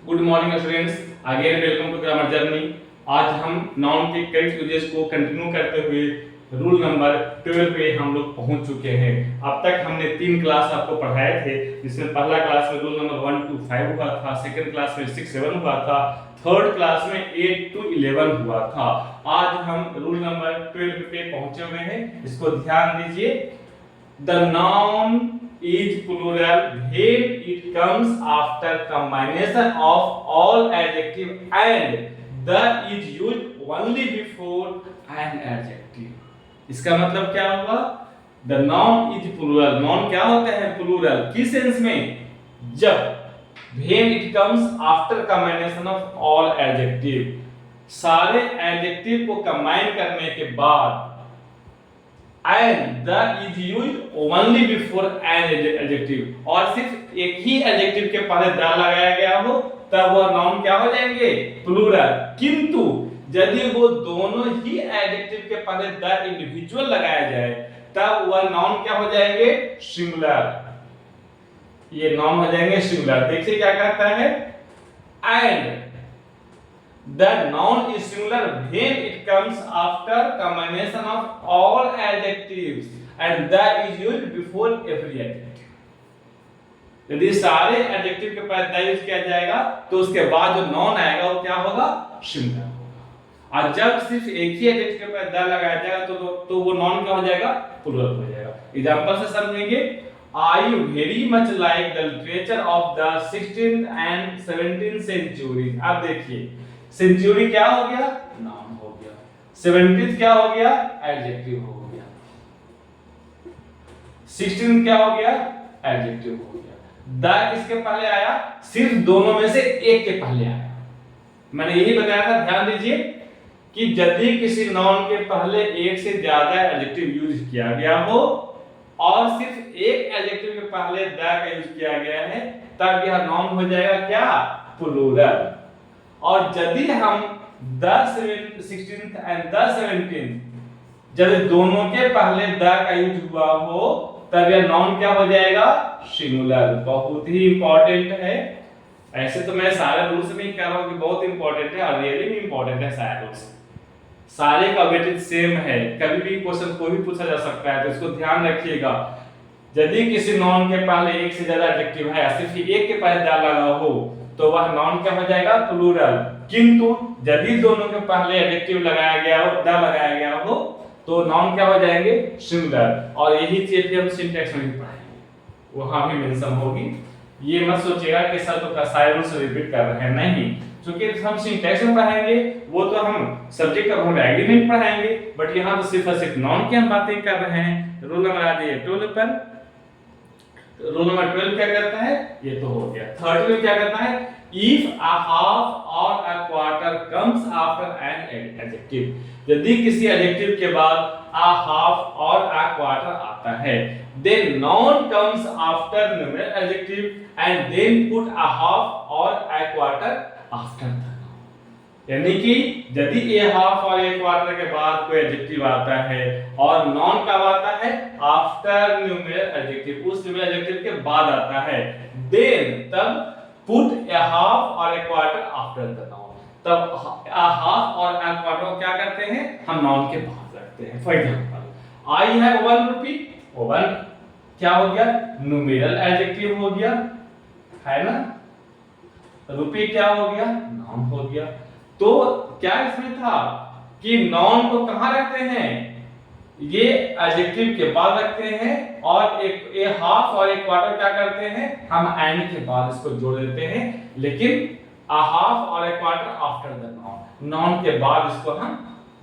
Good morning students, again welcome to grammar journey. आज हम noun के करेक्ट यूजेस को कंटिन्यू करते हुए रूल नंबर 12 पे हम लोग पहुंच चुके हैं। अब तक हमने 3 क्लास आपको पढ़ाए थे, जिसमें पहला क्लास में रूल नंबर 1 to 5 हुआ था, सेकंड क्लास में 6 7 हुआ था, थर्ड क्लास में 8 to 11 हुआ था। आज हम रूल नंबर 12 पे पहुंचे हुए हैं। इसको ध्यान दीजिए। The noun is plural when it comes after combination of all adjective and the is used only before an adjective. इसका मतलब क्या होगा? The noun is plural. noun क्या होता है? plural. किस सेंस में? जब when it comes after combination of all adjective, सारे adjective को combine करने के बाद and the is used only before an adjective, और सिर्फ एक ही adjective के पहले द लगाया गया हो तब वह नाउन क्या हो जाएंगे? प्लूरल। किंतु यदि वो दोनों ही adjective के पहले द इंडिविजुअल लगाया जाए तब वह नाउन क्या हो जाएंगे? सिंगुलर। ये नाउन हो जाएंगे सिंगुलर। देखिए क्या कहता है? and the noun is singular when it comes after combination of all adjectives and the is used before every adjective. यदि सारे adjective के पहले the यूज किया जाएगा तो उसके बाद जो noun आएगा वो क्या होगा? सिंगुलर होगा। और जब सिर्फ एक ही adjective के पहले the लगाया जाएगा तो वो noun क्या हो जाएगा? प्लूरल हो जाएगा। एग्जांपल से समझेंगे। I very much like the literature of the 16th and 17th centuries. अब देखिए, सेंचुरी क्या हो गया? नाउन हो गया। 17th क्या हो गया? एडजेक्टिव हो गया। 16th क्या हो गया? एडजेक्टिव हो गया। द किसके पहले आया? सिर्फ दोनों में से एक के पहले आया। मैंने यही बताया था, ध्यान दीजिए कि यदि किसी नाउन के पहले एक से ज्यादा एडजेक्टिव यूज किया गया हो और सिर्फ एक एडजेक्टिव के पहले द का यूज किया गया है तब यह नाउन हो जाएगा क्या? प्लूरल। और यदि हम the 16th and the 17th जब दोनों के पहले द का यूज हुआ हो तब यह नाउन क्या हो जाएगा? सिंगुलर। बहुत ही इंपॉर्टेंट है। ऐसे तो मैं सारे रूल्स में ही कह रहा हूं कि बहुत इंपॉर्टेंट है और रियली में इंपॉर्टेंट है सारे रूल्स। सारे का वेटेज सेम है, कभी भी क्वेश्चन कोई भी पूछा जा सकता है, तो इसको ध्यान रखिएगा। यदि किसी नाउन के पहले एक से ज्यादा एडजेक्टिव है, सिर्फ एक के पहले द लगा हो तो वह नाउन क्या हो जाएगा? प्लूरल। किंतु यदि दोनों के पहले एडजेक्टिव लगाया गया हो, द लगाया गया हो, तो नाउन क्या हो जाएंगे? सिंगुलर। और यही चीज भी हम सिंटैक्स में भी पढ़ेंगे, वहां भी मेंशन होगी। ये मत सोचिएगा कि सर तो सारे रूल्स रिपीट कर रहे हैं, नहीं। क्योंकि हम सिंटैक्स में पढ़ाएंगे, वो तो हम सब्जेक्ट अब हम एग्रीमेंट पढ़ाएंगे, बट यहाँ तो सिर्फ और सिर्फ नाउन की हम बातें कर रहे हैं। रूल नंबर आ जाइए 12 पर। रूल नंबर 12 क्या करता है? ये तो हो गया। 13 क्या करता है? If a half or a quarter comes after an adjective, यदि किसी adjective के बाद a half और a quarter आता है, then noun comes after numeral adjective and then put a half or a quarter after the noun. यानी कि यदि a half और a quarter के बाद कोई adjective आता है और noun कब आता है? After numeral adjective, उस numeral adjective के बाद आता है, then तब put a half or a quarter after the noun, तब a half और a quarter को क्या करते हैं? हम noun के बाद रखते हैं। For example I have 1 rupee, 1 क्या हो गया? न्यूमेरल एडजेक्टिव हो गया, है ना? रुपी क्या हो गया? नाउन हो गया। तो क्या इसमें था कि नाउन को कहां रखते हैं? ये एडजेक्टिव के बाद रखते हैं और एक हाफ और एक क्वार्टर क्या करते हैं? हम एंड के बाद इसको जोड़ देते हैं, लेकिन a half और a quarter after the noun, noun के बाद इसको हम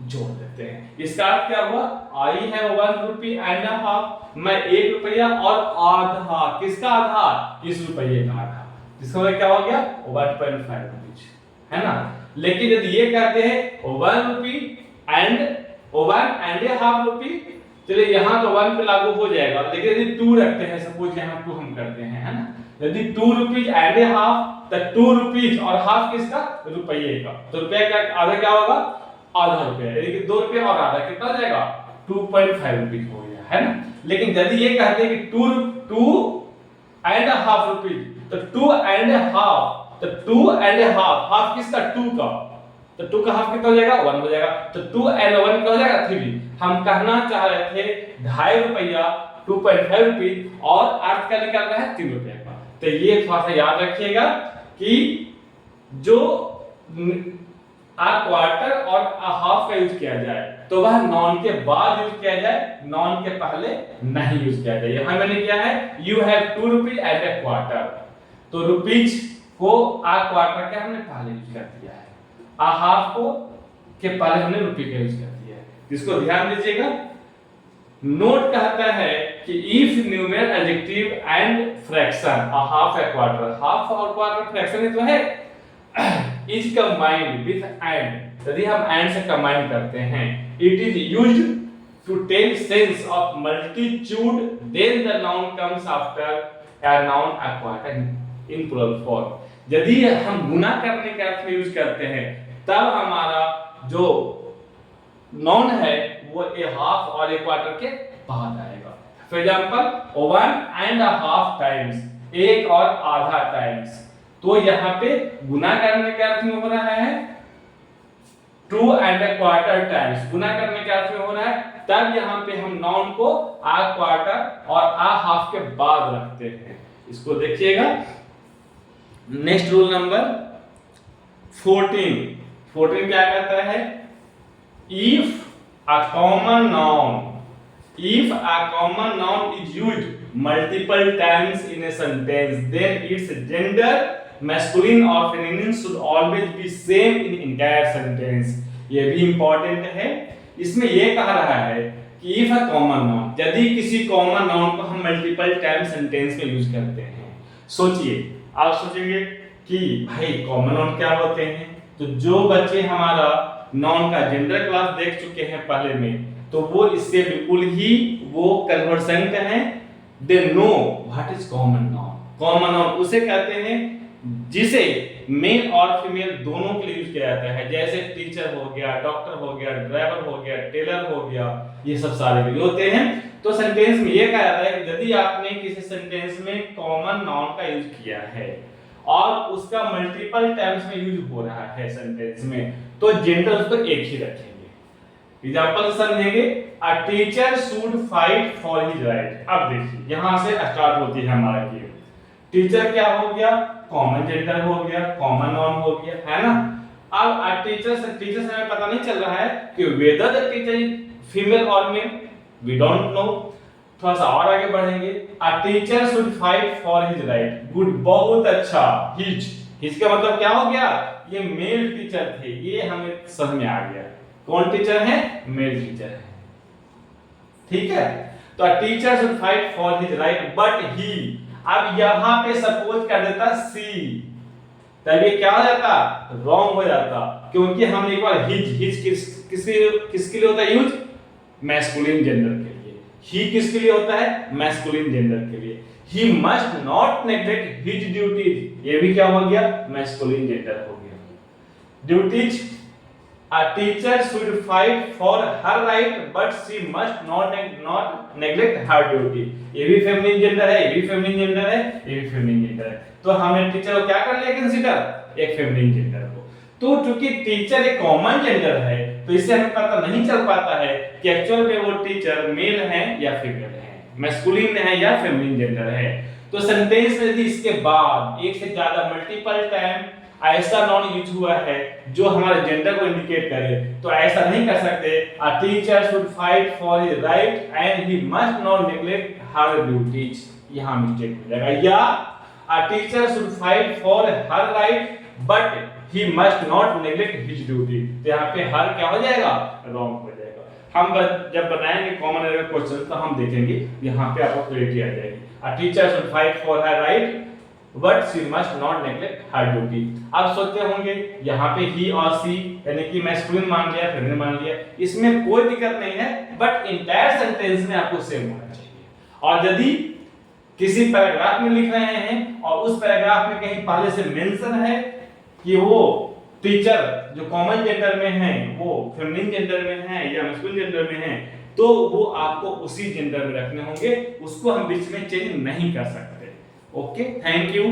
जोड़ देते हैं। इसका अर्थ क्या हुआ? I have 1 rupee and a half, मैं 1 रुपया और आधा। किसका आधा? इस रुपये का आधा। जिसका मतलब क्या हो गया? 1.5 रुपीज, है ना? लेकिन यदि ये कहते हैं 1 rupee and 1 and a half rupee, चलिए यहाँ तो 1 पे लागू हो जाएगा, लेकिन यदि 2 रखते हैं, सपोज यहाँ 2 हम करते हैं, है ना? यदि 2 rupees and a half, तो 2 rupees और हाफ किसका? रुपये का। तो रुपया क्या आधा क्या होगा? आधा रुपया। यानी कि 2 रुपये और आधा कितना हो जाएगा? 2.5 रुपीज हो गया, है ना? लेकिन यदि ये कहते हैं कि 2 एंड हाफ रुपीज, तो 2 एंड हाफ, तो 2 एंड हाफ, हाफ किसका 2 का, तो 2 का हाफ कितना हो जाएगा 1 हो जाएगा, तो 2 एंड 1 क्या हो जाएगा 3। हम कहना चाह रहे थे 2.5 रुपया 2.5 रुपीज और अर्थ का निकल रहा है 3 रुपए का। तो ये थोड़ा सा याद रखिएगा कि जो आ क्वार्टर और आ हाफ का यूज किया जाए तो वह नॉन के बाद यूज किया जाए, नॉन के पहले नहीं यूज किया जाए। यहां मैंने किया है you have 2 rupees at a quarter, तो रुपीज को आ क्वार्टर के हमने पहले यूज कर दिया है, आ हाफ को के पहले हमने रुपये का यूज कर दिया है। इसको ध्यान दीजिएगा। नोट कहता है कि if numeral adjective and fraction a half a quarter, half और क्वार्टर फ्रैक्शन ही तो है, इज कंबाइंड विद एंड, यदि हम एंड से कंबाइन करते हैं, it is used to tell sense of multitude, then the noun comes after a noun a quarter in plural form. यदि हम गुना करने के अर्थ में यूज करते हैं तब हमारा जो नाउन है वो ए हाफ और ए क्वार्टर के बाद आएगा। For example 1 and a half times, एक और आधा टाइम्स, तो यहाँ पे गुना करने के अर्थ में हो रहा है 2 एंड अ क्वार्टर टाइम्स, गुना करने के अर्थ में हो रहा है, तब यहाँ पे हम नाउन को आ क्वार्टर और आ हाफ के बाद रखते हैं। इसको देखिएगा। नेक्स्ट रूल नंबर 14 क्या कहता है, if a common noun is used multiple times in a sentence, then its gender masculine or feminine should always be same in entire sentence। ये भी इंपॉर्टेंट है। इसमें ये कह रहा है कि if a common noun, यदि किसी कॉमन नाउन को हम मल्टीपल टाइम सेंटेंस में यूज करते हैं, सोचिए, आप सोचेंगे कि भाई कॉमन नाउन क्या होते हैं, तो जो बच्चे हमारा नाउन का जेंडर क्लास देख चुके हैं पहले में, तो वो इससे बिल्कुल ही वो कन्वर्सेंट हैं, they know what is common noun. Common noun उसे कहते हैं जिसे मेल और फीमेल दोनों के लिए यूज किया जाता है, जैसे टीचर हो गया, डॉक्टर हो गया, ड्राइवर हो गया, टेलर हो गया, ये सब सारे के लिए होते हैं। तो सेंटेंस में ये कहा जाता है कि यदि आपने किसी सेंटेंस में कॉमन नाउन का यूज किया है और उसका मल्टीपल टाइम्स में यूज हो रहा है सेंटेंस में, तो जेंडर उसको एक ही रखेंगे। एग्जांपल समझेंगे, a teacher should fight for his right. अब देखिए यहां से स्टार्ट होती है हमारा गेम। टीचर क्या हो गया, कॉमन जेंडर हो गया, कॉमन नाउन हो गया, है ना। अब अ टीचर से हमें पता नहीं चल रहा है कि whether the teacher is female और मेल, वी डोंट नो। थोड़ा सा और आगे बढ़ेंगे, a teacher should fight for his right, good, बहुत अच्छा। हिज का मतलब क्या हो गया, ये मेल टीचर थे, ये हमें समझ में आ गया। कौन टीचर है, मेल टीचर है, ठीक है। तो a teacher should fight for his right but he, अब यहां पे सपोज कर देता सी, तब ये क्या हो जाता, रॉन्ग हो जाता, क्योंकि हम एक बार हिज किसके लिए होता है यूज, मैस्कुलिन जेंडर के लिए। ही किसके लिए होता है, मैस्कुलिन जेंडर के लिए। He must not neglect his duties, ये भी क्या हो गया, मैस्कुलिन जेंडर हो गया। Duties, a teacher should fight for her right but she must not neglect her duty, ये भी फेमिनिन जेंडर है, ये भी फेमिनिन जेंडर है, ये भी फेमिनिन जेंडर है। तो हमने टीचर को क्या कर लिया कंसीडर, एक फेमिनिन जेंडर को। तो चूंकि टीचर एक कॉमन जेंडर है, तो इससे हमें पता नहीं चल पाता है कि एक्चुअल में वो टीचर मेल है या फीमेल है, मैस्कुलिन है या फेमिनिन जेंडर है। तो सेंटेंस में यदि इसके बाद एक से ज्यादा मल्टीपल टाइम ऐसा नाउन यूज हुआ है जो हमारे जेंडर को इंडिकेट करे, तो ऐसा नहीं कर सकते, a teacher should fight for his right and he must not neglect her duties, यहां मिस्टेक हो जाएगा। या a teacher should fight for her right but he must not neglect his duty, तो यहां पे हर क्या हो जाएगा, रॉन्ग हो जाएगा। हम जब बनाएंगे कॉमन एरर क्वेश्चन तो हम देखेंगे, यहां पे आपको क्लैरिटी आ जाएगी। A teacher should fight for her right but she must not neglect her duty. आप सोचते होंगे यहाँ पे ही और सी यानी कि मैस्कुलिन मान लिया, फेमिनिन मान लिया, इसमें कोई दिक्कत नहीं है, बट इंटायर सेंटेंस में आपको सेम होना चाहिए। और यदि किसी पैराग्राफ में लिख रहे हैं और उस पैराग्राफ में कहीं पहले से मेंशन है कि वो टीचर जो कॉमन जेंडर में है वो फेमिनिन जेंडर में है या मैस्कुलिन जेंडर में है, तो वो आपको उसी जेंडर में रखने होंगे, उसको हम बीच में चेंज नहीं कर सकते। Okay, thank you.